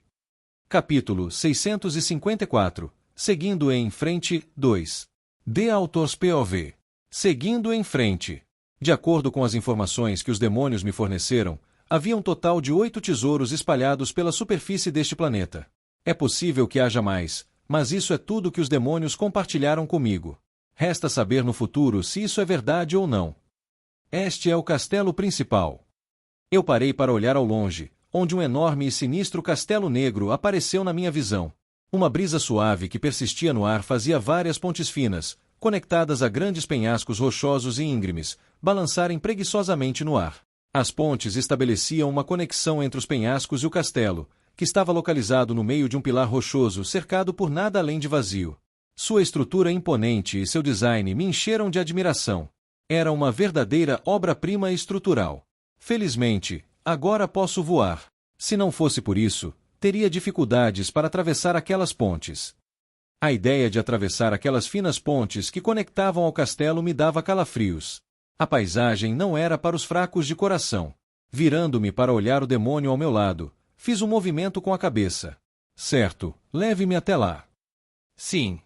Capítulo 654. Seguindo em frente, 2. The Author's POV. Seguindo em frente. De acordo com as informações que os demônios me forneceram, havia um total de 8 tesouros espalhados pela superfície deste planeta. É possível que haja mais, mas isso é tudo que os demônios compartilharam comigo. Resta saber no futuro se isso é verdade ou não. Este é o castelo principal. Eu parei para olhar ao longe, onde um enorme e sinistro castelo negro apareceu na minha visão. Uma brisa suave que persistia no ar fazia várias pontes finas, conectadas a grandes penhascos rochosos e íngremes, balançarem preguiçosamente no ar. As pontes estabeleciam uma conexão entre os penhascos e o castelo, que estava localizado no meio de um pilar rochoso cercado por nada além de vazio. Sua estrutura imponente e seu design me encheram de admiração. Era uma verdadeira obra-prima estrutural. Felizmente, agora posso voar. Se não fosse por isso, teria dificuldades para atravessar aquelas pontes. A ideia de atravessar aquelas finas pontes que conectavam ao castelo me dava calafrios. A paisagem não era para os fracos de coração. Virando-me para olhar o demônio ao meu lado, fiz um movimento com a cabeça. Certo, leve-me até lá. Sim.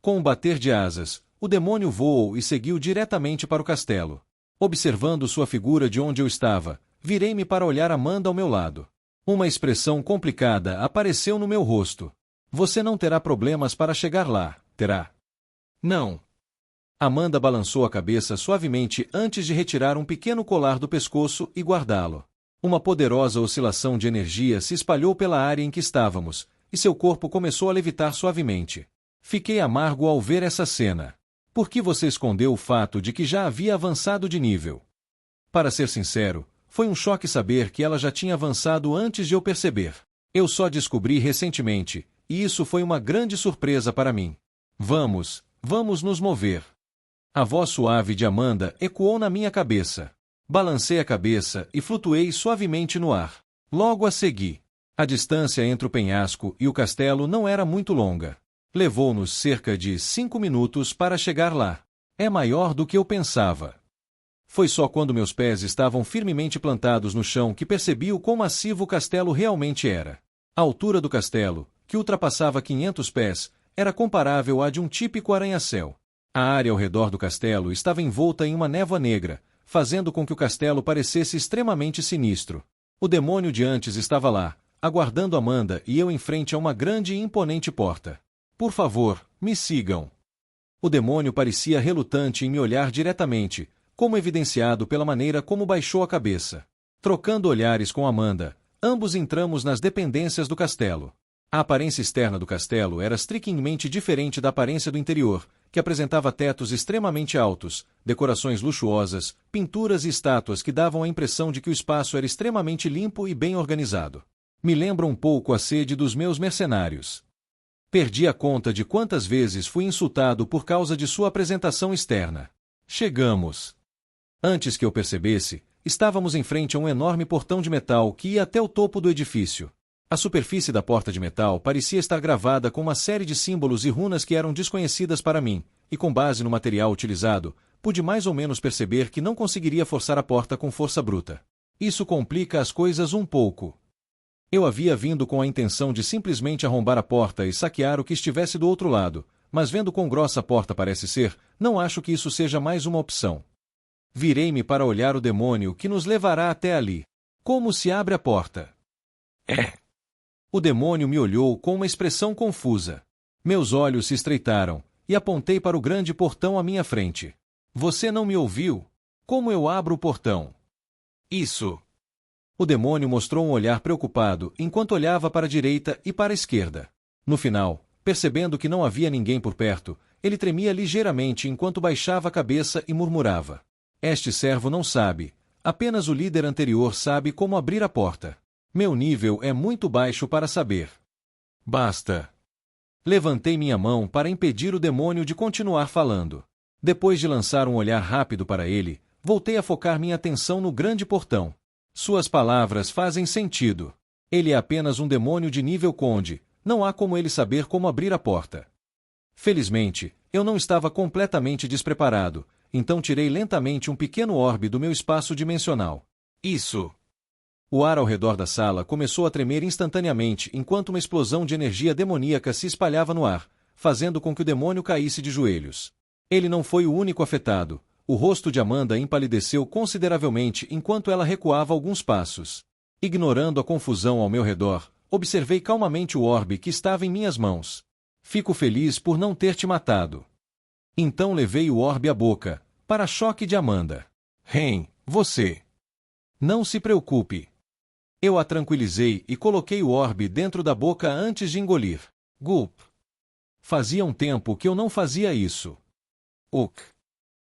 Com um bater de asas, o demônio voou e seguiu diretamente para o castelo. Observando sua figura de onde eu estava, virei-me para olhar Amanda ao meu lado. Uma expressão complicada apareceu no meu rosto. Você não terá problemas para chegar lá, terá? Não. Amanda balançou a cabeça suavemente antes de retirar um pequeno colar do pescoço e guardá-lo. Uma poderosa oscilação de energia se espalhou pela área em que estávamos, e seu corpo começou a levitar suavemente. Fiquei amargo ao ver essa cena. Por que você escondeu o fato de que já havia avançado de nível? Para ser sincero, foi um choque saber que ela já tinha avançado antes de eu perceber. Eu só descobri recentemente, e isso foi uma grande surpresa para mim. Vamos nos mover. A voz suave de Amanda ecoou na minha cabeça. Balancei a cabeça e flutuei suavemente no ar. Logo a segui. A distância entre o penhasco e o castelo não era muito longa. Levou-nos cerca de 5 minutos para chegar lá. É maior do que eu pensava. Foi só quando meus pés estavam firmemente plantados no chão que percebi o quão massivo o castelo realmente era. A altura do castelo, que ultrapassava 500 pés, era comparável à de um típico arranha-céu. A área ao redor do castelo estava envolta em uma névoa negra, fazendo com que o castelo parecesse extremamente sinistro. O demônio de antes estava lá, aguardando Amanda e eu em frente a uma grande e imponente porta. Por favor, me sigam. O demônio parecia relutante em me olhar diretamente, como evidenciado pela maneira como baixou a cabeça. Trocando olhares com Amanda, ambos entramos nas dependências do castelo. A aparência externa do castelo era estranhamente diferente da aparência do interior, que apresentava tetos extremamente altos, decorações luxuosas, pinturas e estátuas que davam a impressão de que o espaço era extremamente limpo e bem organizado. Me lembra um pouco a sede dos meus mercenários. Perdi a conta de quantas vezes fui insultado por causa de sua apresentação externa. Chegamos. Antes que eu percebesse, estávamos em frente a um enorme portão de metal que ia até o topo do edifício. A superfície da porta de metal parecia estar gravada com uma série de símbolos e runas que eram desconhecidas para mim, e com base no material utilizado, pude mais ou menos perceber que não conseguiria forçar a porta com força bruta. Isso complica as coisas um pouco. Eu havia vindo com a intenção de simplesmente arrombar a porta e saquear o que estivesse do outro lado, mas vendo quão grossa a porta parece ser, não acho que isso seja mais uma opção. Virei-me para olhar o demônio que nos levará até ali. Como se abre a porta? O demônio me olhou com uma expressão confusa. Meus olhos se estreitaram, e apontei para o grande portão à minha frente. Você não me ouviu? Como eu abro o portão? Isso. O demônio mostrou um olhar preocupado enquanto olhava para a direita e para a esquerda. No final, percebendo que não havia ninguém por perto, ele tremia ligeiramente enquanto baixava a cabeça e murmurava: "Este servo não sabe. Apenas o líder anterior sabe como abrir a porta. Meu nível é muito baixo para saber." Basta. Levantei minha mão para impedir o demônio de continuar falando. Depois de lançar um olhar rápido para ele, voltei a focar minha atenção no grande portão. Suas palavras fazem sentido. Ele é apenas um demônio de nível conde, não há como ele saber como abrir a porta. Felizmente, eu não estava completamente despreparado, então tirei lentamente um pequeno orbe do meu espaço dimensional. Isso! O ar ao redor da sala começou a tremer instantaneamente enquanto uma explosão de energia demoníaca se espalhava no ar, fazendo com que o demônio caísse de joelhos. Ele não foi o único afetado. O rosto de Amanda empalideceu consideravelmente enquanto ela recuava alguns passos. Ignorando a confusão ao meu redor, observei calmamente o orbe que estava em minhas mãos. "Fico feliz por não ter te matado." Então levei o orbe à boca, para choque de Amanda. "Ren, você. Não se preocupe." Eu a tranquilizei e coloquei o orbe dentro da boca antes de engolir. Gulp. Fazia um tempo que eu não fazia isso. Uk.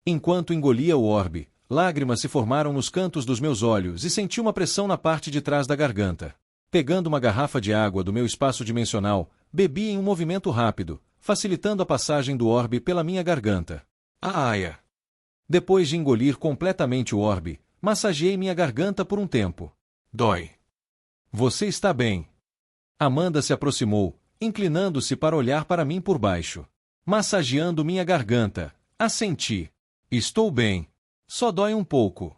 Enquanto engolia o orbe, lágrimas se formaram nos cantos dos meus olhos e senti uma pressão na parte de trás da garganta. Pegando uma garrafa de água do meu espaço dimensional, bebi em um movimento rápido, facilitando a passagem do orbe pela minha garganta. Aia! Depois de engolir completamente o orbe, massageei minha garganta por um tempo. Dói. Você está bem. Amanda se aproximou, inclinando-se para olhar para mim por baixo. Massageando minha garganta, assenti. Estou bem. Só dói um pouco.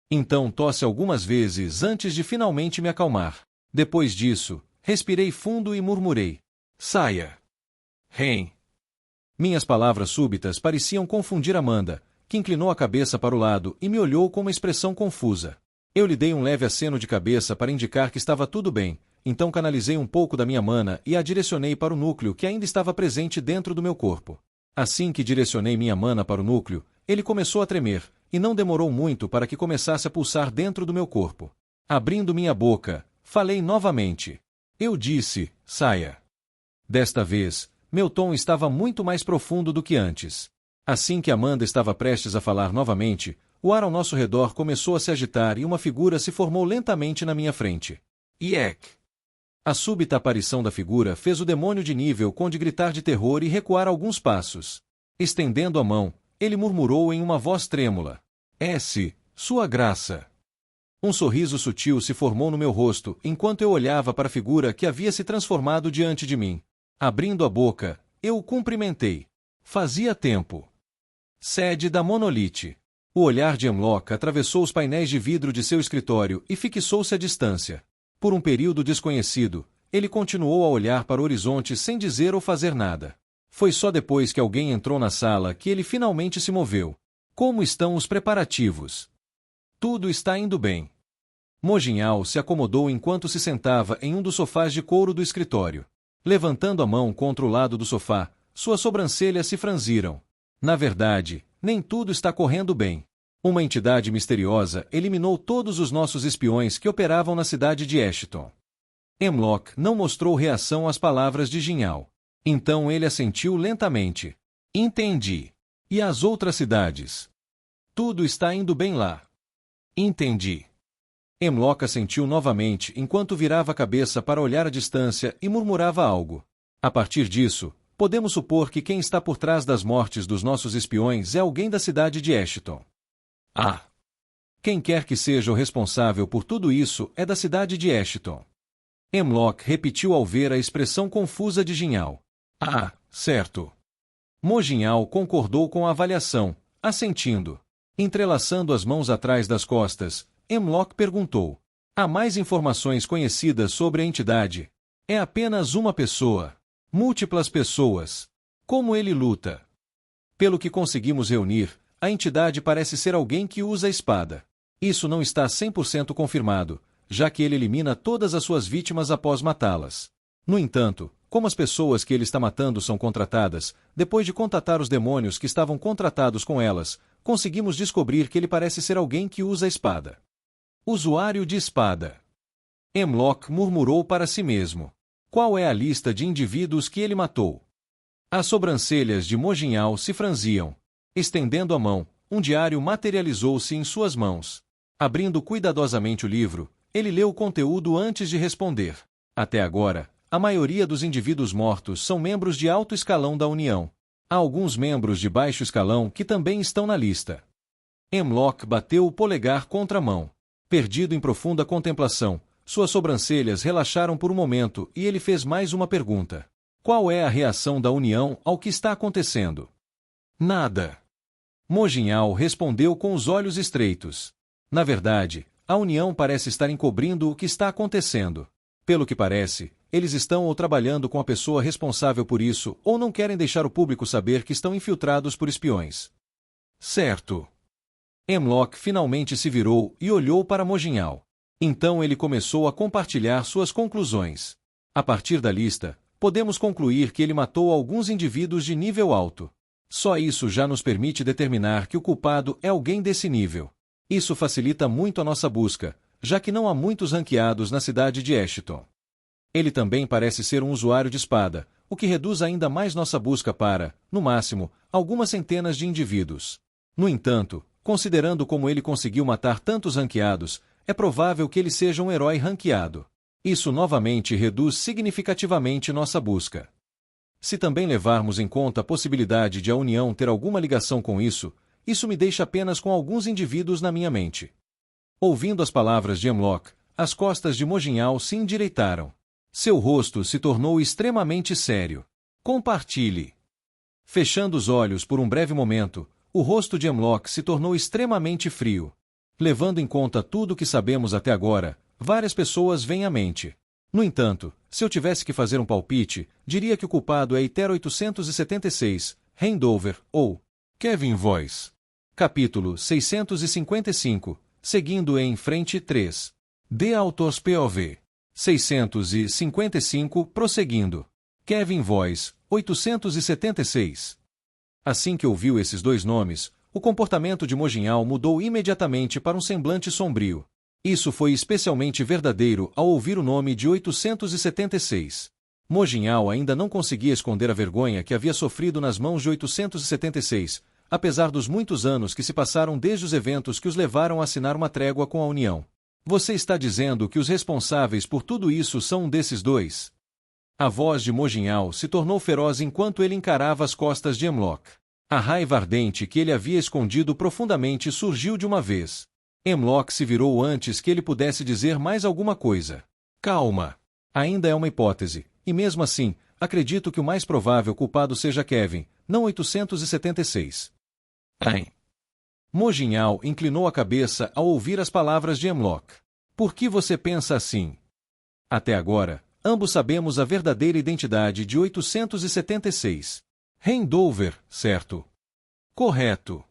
Então tosse algumas vezes antes de finalmente me acalmar. Depois disso, respirei fundo e murmurei: "Saia." Ren. Minhas palavras súbitas pareciam confundir Amanda, que inclinou a cabeça para o lado e me olhou com uma expressão confusa. Eu lhe dei um leve aceno de cabeça para indicar que estava tudo bem, então canalizei um pouco da minha mana e a direcionei para o núcleo que ainda estava presente dentro do meu corpo. Assim que direcionei minha mana para o núcleo, ele começou a tremer, e não demorou muito para que começasse a pulsar dentro do meu corpo. Abrindo minha boca, falei novamente. Eu disse: "Saia." Desta vez, meu tom estava muito mais profundo do que antes. Assim que Amanda estava prestes a falar novamente, o ar ao nosso redor começou a se agitar e uma figura se formou lentamente na minha frente. Iek! A súbita aparição da figura fez o demônio de nível conde gritar de terror e recuar alguns passos. Estendendo a mão, ele murmurou em uma voz trêmula: "S, sua graça." Um sorriso sutil se formou no meu rosto enquanto eu olhava para a figura que havia se transformado diante de mim. Abrindo a boca, eu o cumprimentei. Fazia tempo. Sede da Monolite. O olhar de Hemlock atravessou os painéis de vidro de seu escritório e fixou-se à distância. Por um período desconhecido, ele continuou a olhar para o horizonte sem dizer ou fazer nada. Foi só depois que alguém entrou na sala que ele finalmente se moveu. "Como estão os preparativos?" "Tudo está indo bem." Mojinhal se acomodou enquanto se sentava em um dos sofás de couro do escritório. Levantando a mão contra o lado do sofá, suas sobrancelhas se franziram. "Na verdade, nem tudo está correndo bem. Uma entidade misteriosa eliminou todos os nossos espiões que operavam na cidade de Ashton." Hemlock não mostrou reação às palavras de Jinhao. Então ele assentiu lentamente. "Entendi. E as outras cidades?" "Tudo está indo bem lá." "Entendi." Hemlock assentiu novamente enquanto virava a cabeça para olhar à distância e murmurava algo. "A partir disso, podemos supor que quem está por trás das mortes dos nossos espiões é alguém da cidade de Ashton." "Ah. Quem quer que seja o responsável por tudo isso é da cidade de Ashton." Hemlock repetiu ao ver a expressão confusa de Jinhao. "Ah, certo." Mojinhal concordou com a avaliação, assentindo. Entrelaçando as mãos atrás das costas, Hemlock perguntou: "Há mais informações conhecidas sobre a entidade?" "É apenas uma pessoa. Múltiplas pessoas. Como ele luta?" "Pelo que conseguimos reunir, a entidade parece ser alguém que usa a espada. Isso não está 100% confirmado, já que ele elimina todas as suas vítimas após matá-las. No entanto, como as pessoas que ele está matando são contratadas, depois de contatar os demônios que estavam contratados com elas, conseguimos descobrir que ele parece ser alguém que usa a espada." Usuário de espada. Hemlock murmurou para si mesmo. Qual é a lista de indivíduos que ele matou? As sobrancelhas de Mojinhal se franziam. Estendendo a mão, um diário materializou-se em suas mãos. Abrindo cuidadosamente o livro, ele leu o conteúdo antes de responder. Até agora, a maioria dos indivíduos mortos são membros de alto escalão da União. Há alguns membros de baixo escalão que também estão na lista. Hemlock bateu o polegar contra a mão. Perdido em profunda contemplação, suas sobrancelhas relaxaram por um momento e ele fez mais uma pergunta. Qual é a reação da União ao que está acontecendo? Nada. Mojinhal respondeu com os olhos estreitos. Na verdade, a União parece estar encobrindo o que está acontecendo. Pelo que parece, eles estão ou trabalhando com a pessoa responsável por isso ou não querem deixar o público saber que estão infiltrados por espiões. Certo. Hemlock finalmente se virou e olhou para Mojinhal. Então ele começou a compartilhar suas conclusões. A partir da lista, podemos concluir que ele matou alguns indivíduos de nível alto. Só isso já nos permite determinar que o culpado é alguém desse nível. Isso facilita muito a nossa busca, já que não há muitos ranqueados na cidade de Ashton. Ele também parece ser um usuário de espada, o que reduz ainda mais nossa busca para, no máximo, algumas centenas de indivíduos. No entanto, considerando como ele conseguiu matar tantos ranqueados, é provável que ele seja um herói ranqueado. Isso novamente reduz significativamente nossa busca. Se também levarmos em conta a possibilidade de a União ter alguma ligação com isso me deixa apenas com alguns indivíduos na minha mente. Ouvindo as palavras de Hemlock, as costas de Mojinhal se endireitaram. Seu rosto se tornou extremamente sério. Compartilhe. Fechando os olhos por um breve momento, o rosto de Hemlock se tornou extremamente frio. Levando em conta tudo o que sabemos até agora, várias pessoas vêm à mente. No entanto, se eu tivesse que fazer um palpite, diria que o culpado é Iter 876, Handover, ou Kevin Voice. Capítulo 655, seguindo em frente 3. The Author's POV. 655, prosseguindo. Kevin Voice, 876. Assim que ouviu esses dois nomes, o comportamento de Mojinhal mudou imediatamente para um semblante sombrio. Isso foi especialmente verdadeiro ao ouvir o nome de 876. Mojinhal ainda não conseguia esconder a vergonha que havia sofrido nas mãos de 876, apesar dos muitos anos que se passaram desde os eventos que os levaram a assinar uma trégua com a União. Você está dizendo que os responsáveis por tudo isso são um desses dois? A voz de Mojinhal se tornou feroz enquanto ele encarava as costas de Hemlock. A raiva ardente que ele havia escondido profundamente surgiu de uma vez. Hemlock se virou antes que ele pudesse dizer mais alguma coisa. Calma. Ainda é uma hipótese, e mesmo assim, acredito que o mais provável culpado seja Kevin, não 876. Ai. Mojinhal inclinou a cabeça ao ouvir as palavras de Hemlock. Por que você pensa assim? Até agora, ambos sabemos a verdadeira identidade de 876. Handover, certo? Correto.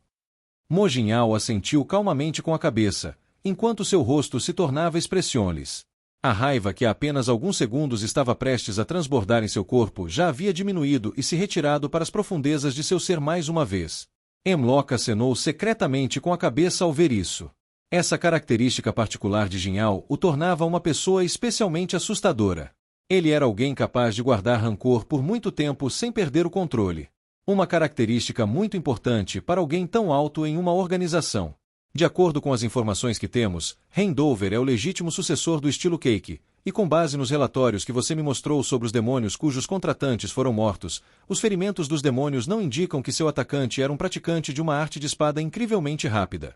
Mojinhal assentiu calmamente com a cabeça, enquanto seu rosto se tornava expressionless. A raiva que há apenas alguns segundos estava prestes a transbordar em seu corpo já havia diminuído e se retirado para as profundezas de seu ser mais uma vez. Hemlock acenou secretamente com a cabeça ao ver isso. Essa característica particular de Jinhal o tornava uma pessoa especialmente assustadora. Ele era alguém capaz de guardar rancor por muito tempo sem perder o controle. Uma característica muito importante para alguém tão alto em uma organização. De acordo com as informações que temos, Handover é o legítimo sucessor do estilo Cake, e com base nos relatórios que você me mostrou sobre os demônios cujos contratantes foram mortos, os ferimentos dos demônios não indicam que seu atacante era um praticante de uma arte de espada incrivelmente rápida.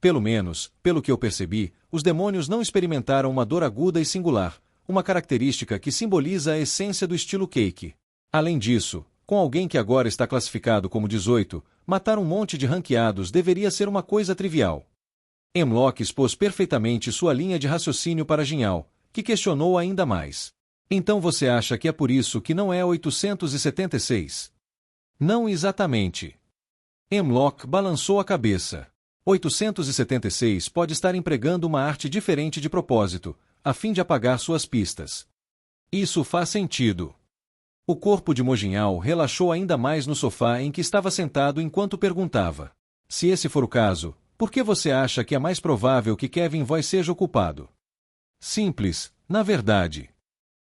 Pelo menos, pelo que eu percebi, os demônios não experimentaram uma dor aguda e singular, uma característica que simboliza a essência do estilo Cake. Além disso, com alguém que agora está classificado como 18, matar um monte de ranqueados deveria ser uma coisa trivial. Hemlock expôs perfeitamente sua linha de raciocínio para Jinhal, que questionou ainda mais. Então você acha que é por isso que não é 876? Não exatamente. Hemlock balançou a cabeça. 876 pode estar empregando uma arte diferente de propósito, a fim de apagar suas pistas. Isso faz sentido. O corpo de Mojinhal relaxou ainda mais no sofá em que estava sentado enquanto perguntava. Se esse for o caso, Por que você acha que é mais provável que Kevin Voice seja o culpado? Simples, na verdade.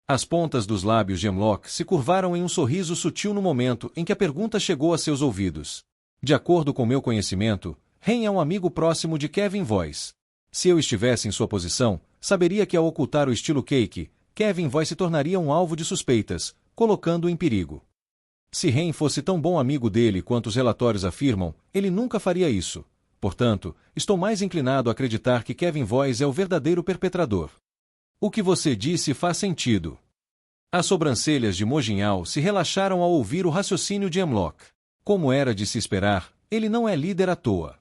As pontas dos lábios de Hemlock se curvaram em um sorriso sutil no momento em que a pergunta chegou a seus ouvidos. De acordo com meu conhecimento, Ren é um amigo próximo de Kevin Voice. Se eu estivesse em sua posição, saberia que ao ocultar o estilo Cake, Kevin Voice se tornaria um alvo de suspeitas, colocando-o em perigo. Se Ren fosse tão bom amigo dele quanto os relatórios afirmam, ele nunca faria isso. Portanto, estou mais inclinado a acreditar que Kevin Voice é o verdadeiro perpetrador. O que você disse faz sentido. As sobrancelhas de Mo Jinhao se relaxaram ao ouvir o raciocínio de Hemlock. Como era de se esperar, ele não é líder à toa.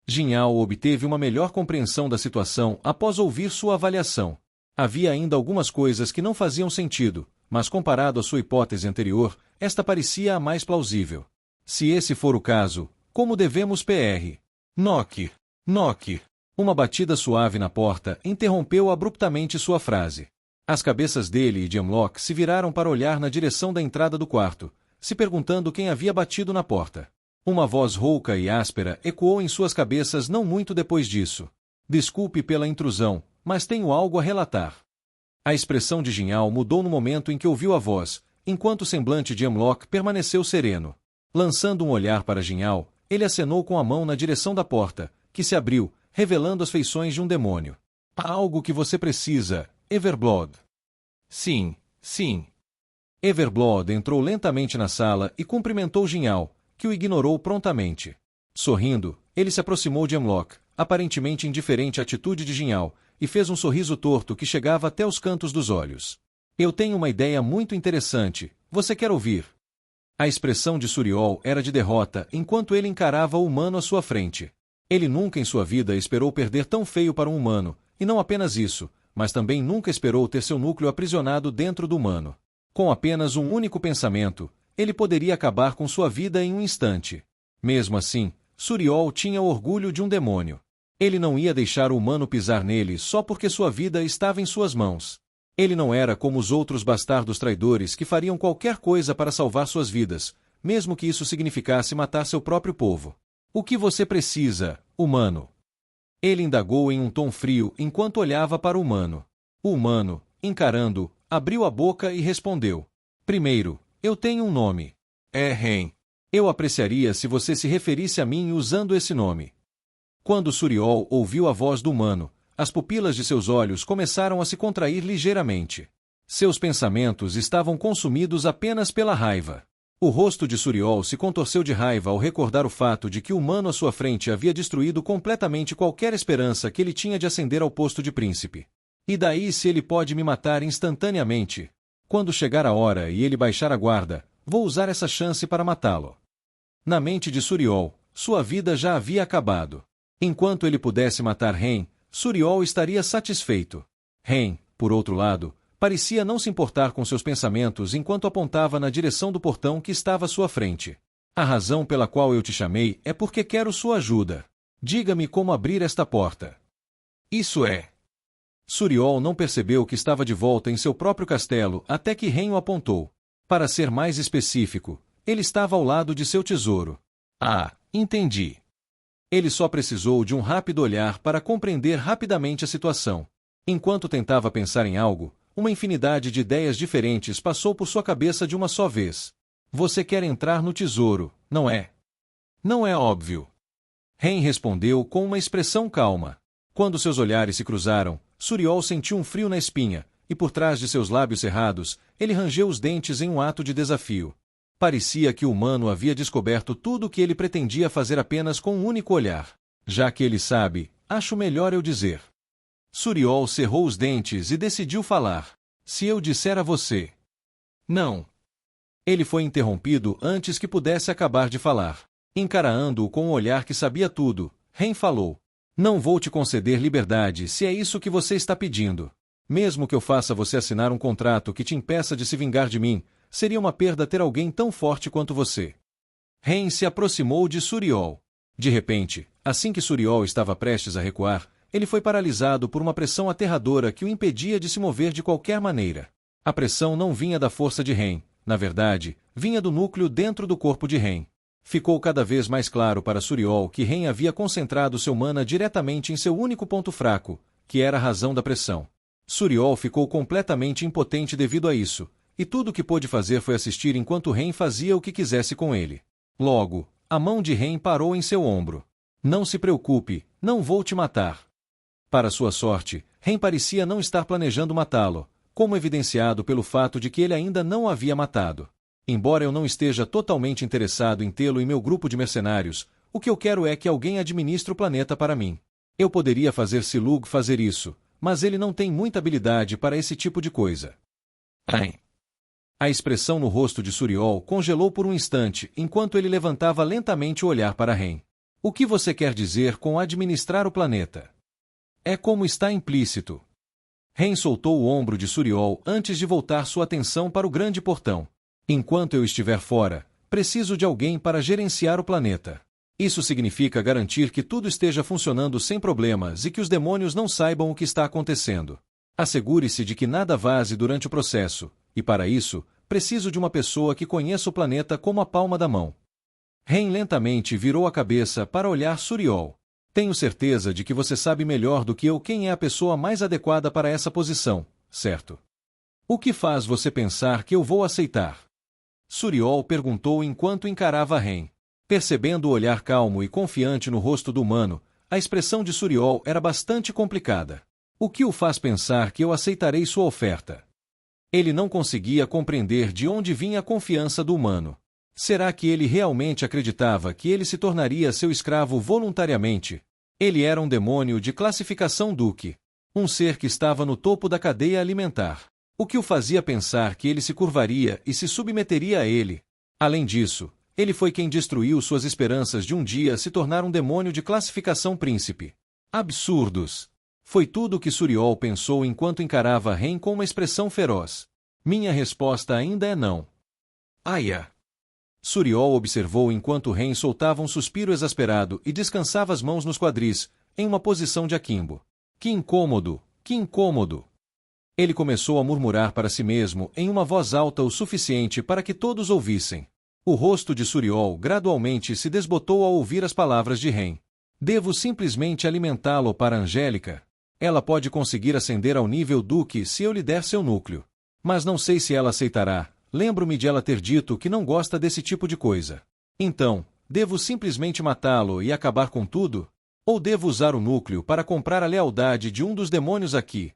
Jinhao obteve uma melhor compreensão da situação após ouvir sua avaliação. Havia ainda algumas coisas que não faziam sentido, mas comparado à sua hipótese anterior, esta parecia a mais plausível. Se esse for o caso, como devemos Pr. Knock. Knock. Uma batida suave na porta interrompeu abruptamente sua frase. As cabeças dele e de Hemlock se viraram para olhar na direção da entrada do quarto, se perguntando quem havia batido na porta. Uma voz rouca e áspera ecoou em suas cabeças não muito depois disso. Desculpe pela intrusão, mas tenho algo a relatar. A expressão de Jinhao mudou no momento em que ouviu a voz, enquanto o semblante de Hemlock permaneceu sereno. Lançando um olhar para Jinhao, ele acenou com a mão na direção da porta, que se abriu, revelando as feições de um demônio. Há algo que você precisa, Everblood. Sim, sim. Everblood entrou lentamente na sala e cumprimentou Jinhao, que o ignorou prontamente. Sorrindo, ele se aproximou de Hemlock, aparentemente indiferente à atitude de Jinhao, e fez um sorriso torto que chegava até os cantos dos olhos. Eu tenho uma ideia muito interessante, você quer ouvir? A expressão de Suriol era de derrota enquanto ele encarava o humano à sua frente. Ele nunca em sua vida esperou perder tão feio para um humano, e não apenas isso, mas também nunca esperou ter seu núcleo aprisionado dentro do humano. Com apenas um único pensamento, ele poderia acabar com sua vida em um instante. Mesmo assim, Suriol tinha o orgulho de um demônio. Ele não ia deixar o humano pisar nele só porque sua vida estava em suas mãos. Ele não era como os outros bastardos traidores que fariam qualquer coisa para salvar suas vidas, mesmo que isso significasse matar seu próprio povo. O que você precisa, humano? Ele indagou em um tom frio enquanto olhava para o humano. O humano, encarando-o, abriu a boca e respondeu. Primeiro, eu tenho um nome. É Ren. Eu apreciaria se você se referisse a mim usando esse nome. Quando Suriol ouviu a voz do humano, as pupilas de seus olhos começaram a se contrair ligeiramente. Seus pensamentos estavam consumidos apenas pela raiva. O rosto de Suriol se contorceu de raiva ao recordar o fato de que o humano à sua frente havia destruído completamente qualquer esperança que ele tinha de ascender ao posto de príncipe. E daí se ele pode me matar instantaneamente? Quando chegar a hora e ele baixar a guarda, vou usar essa chance para matá-lo. Na mente de Suriol, sua vida já havia acabado. Enquanto ele pudesse matar Ren, Suriol estaria satisfeito. Ren, por outro lado, parecia não se importar com seus pensamentos enquanto apontava na direção do portão que estava à sua frente. A razão pela qual eu te chamei é porque quero sua ajuda. Diga-me como abrir esta porta. Isso é. Suriol não percebeu que estava de volta em seu próprio castelo até que Ren o apontou. Para ser mais específico, ele estava ao lado de seu tesouro. Ah, entendi. Ele só precisou de um rápido olhar para compreender rapidamente a situação. Enquanto tentava pensar em algo, uma infinidade de ideias diferentes passou por sua cabeça de uma só vez. Você quer entrar no tesouro, não é? Não é óbvio. Ren respondeu com uma expressão calma. Quando seus olhares se cruzaram, Suriol sentiu um frio na espinha, e por trás de seus lábios cerrados, ele rangeu os dentes em um ato de desafio. Parecia que o humano havia descoberto tudo o que ele pretendia fazer apenas com um único olhar. Já que ele sabe, acho melhor eu dizer. Suriol cerrou os dentes e decidiu falar. Se eu disser a você. Não. Ele foi interrompido antes que pudesse acabar de falar. Encarando-o com um olhar que sabia tudo, Ren falou. Não vou te conceder liberdade se é isso que você está pedindo. Mesmo que eu faça você assinar um contrato que te impeça de se vingar de mim, seria uma perda ter alguém tão forte quanto você. Ren se aproximou de Suriol. De repente, assim que Suriol estava prestes a recuar, ele foi paralisado por uma pressão aterradora que o impedia de se mover de qualquer maneira. A pressão não vinha da força de Ren, na verdade, vinha do núcleo dentro do corpo de Ren. Ficou cada vez mais claro para Suriol que Ren havia concentrado seu mana diretamente em seu único ponto fraco, que era a razão da pressão. Suriol ficou completamente impotente devido a isso, e tudo o que pôde fazer foi assistir enquanto Ren fazia o que quisesse com ele. Logo, a mão de Ren parou em seu ombro. Não se preocupe, não vou te matar. Para sua sorte, Ren parecia não estar planejando matá-lo, como evidenciado pelo fato de que ele ainda não o havia matado. Embora eu não esteja totalmente interessado em tê-lo em meu grupo de mercenários, o que eu quero é que alguém administre o planeta para mim. Eu poderia fazer Silug fazer isso, mas ele não tem muita habilidade para esse tipo de coisa. A expressão no rosto de Suriol congelou por um instante enquanto ele levantava lentamente o olhar para Ren. O que você quer dizer com administrar o planeta? É como está implícito. Ren soltou o ombro de Suriol antes de voltar sua atenção para o grande portão. Enquanto eu estiver fora, preciso de alguém para gerenciar o planeta. Isso significa garantir que tudo esteja funcionando sem problemas e que os demônios não saibam o que está acontecendo. Assegure-se de que nada vaze durante o processo, e para isso, preciso de uma pessoa que conheça o planeta como a palma da mão. Ren lentamente virou a cabeça para olhar Suriol. Tenho certeza de que você sabe melhor do que eu quem é a pessoa mais adequada para essa posição, certo? O que faz você pensar que eu vou aceitar? Suriol perguntou enquanto encarava Ren. Percebendo o olhar calmo e confiante no rosto do humano, a expressão de Suriol era bastante complicada. O que o faz pensar que eu aceitarei sua oferta? Ele não conseguia compreender de onde vinha a confiança do humano. Será que ele realmente acreditava que ele se tornaria seu escravo voluntariamente? Ele era um demônio de classificação Duque, um ser que estava no topo da cadeia alimentar. O que o fazia pensar que ele se curvaria e se submeteria a ele? Além disso, ele foi quem destruiu suas esperanças de um dia se tornar um demônio de classificação príncipe. Absurdos! Foi tudo o que Suriol pensou enquanto encarava Ren com uma expressão feroz. Minha resposta ainda é não. Aia! Suriol observou enquanto Ren soltava um suspiro exasperado e descansava as mãos nos quadris, em uma posição de akimbo. Que incômodo! Que incômodo! Ele começou a murmurar para si mesmo em uma voz alta o suficiente para que todos ouvissem. O rosto de Suriol gradualmente se desbotou ao ouvir as palavras de Ren. Devo simplesmente alimentá-lo para Angélica? Ela pode conseguir ascender ao nível Duque se eu lhe der seu núcleo. Mas não sei se ela aceitará. Lembro-me de ela ter dito que não gosta desse tipo de coisa. Então, devo simplesmente matá-lo e acabar com tudo? Ou devo usar o núcleo para comprar a lealdade de um dos demônios aqui?